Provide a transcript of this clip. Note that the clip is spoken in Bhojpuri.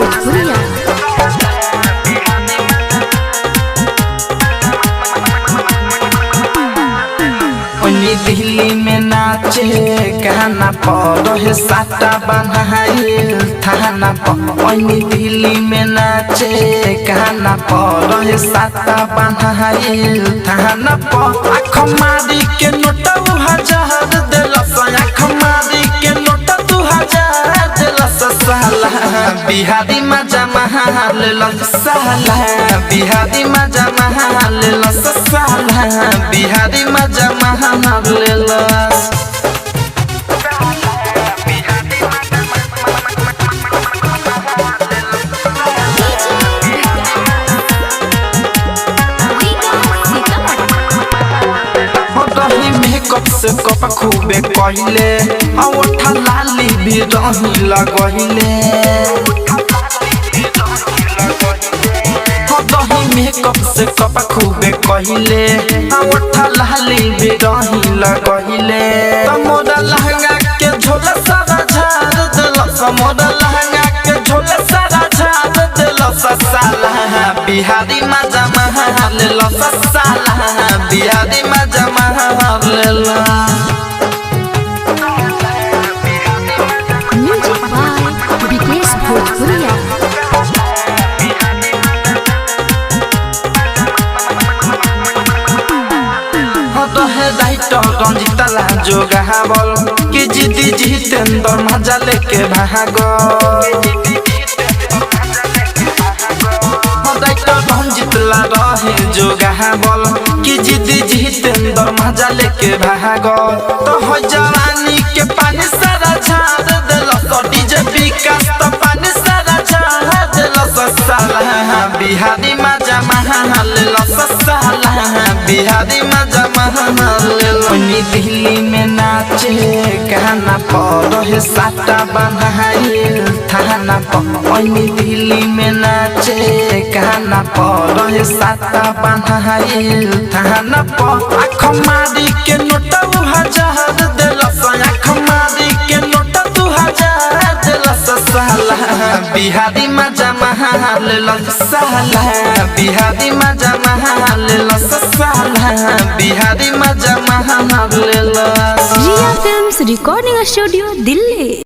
भोजपुरिया। दिल्ली में नाचे गाना पर साटा बनाइल थाना पर। दिल्ली में नाचे गाना पर साटा बनाइल थाना पर। आँख मारी के नोट 1000 दिलस, आँख मारी के नोट 2000 दिलस। साला बिहारी मजा महाल साला बिहारी मजा महाल साला बिहारी मजा महाल। मेकअप से कप खूबे कहले औठा लाली भी रही लगहिले। मेकअप से कप खूबे कहले औठा लाली भी रही लगहिले। मोरा लहंगा के झोला सारा झाड़ दिलस, मोरा लहंगा के झोला सारा झाड़ दिलस। साला बिहारी मजा महाल साला बिहारी मजा महाल। म्यूजिक बाय विकेश भोजपुरिया। रंजित लाजो गावल कि जिदी जितेंद्र मजा लेके भागो। रंजित ला रहे जो गावल कि जिदी जितेंद्र मजा लेके भागो। तो हो जवानी के पानी सारा झाड़ दिलस, डीजे विकास तो पानी सारा झाड़ दिलस। साला बिहारी मजा महाल साला बिहारी मजा महाल। दिल्ली में नाचे गाना पर साटा बनाइल थाना पर। दिल्ली में नाचे गाना पर साटा बनाइल थाना पर। आँख मारी के नोट 1000 दिलस, आँख मारी के नोट 2000 दिलस। साला बिहारी मजा महाल साला बिहारी मजा महाल साला बिहारी मजा महाल। रिया फिल्म्स रिकॉर्डिंग स्टूडियो दिल्ली।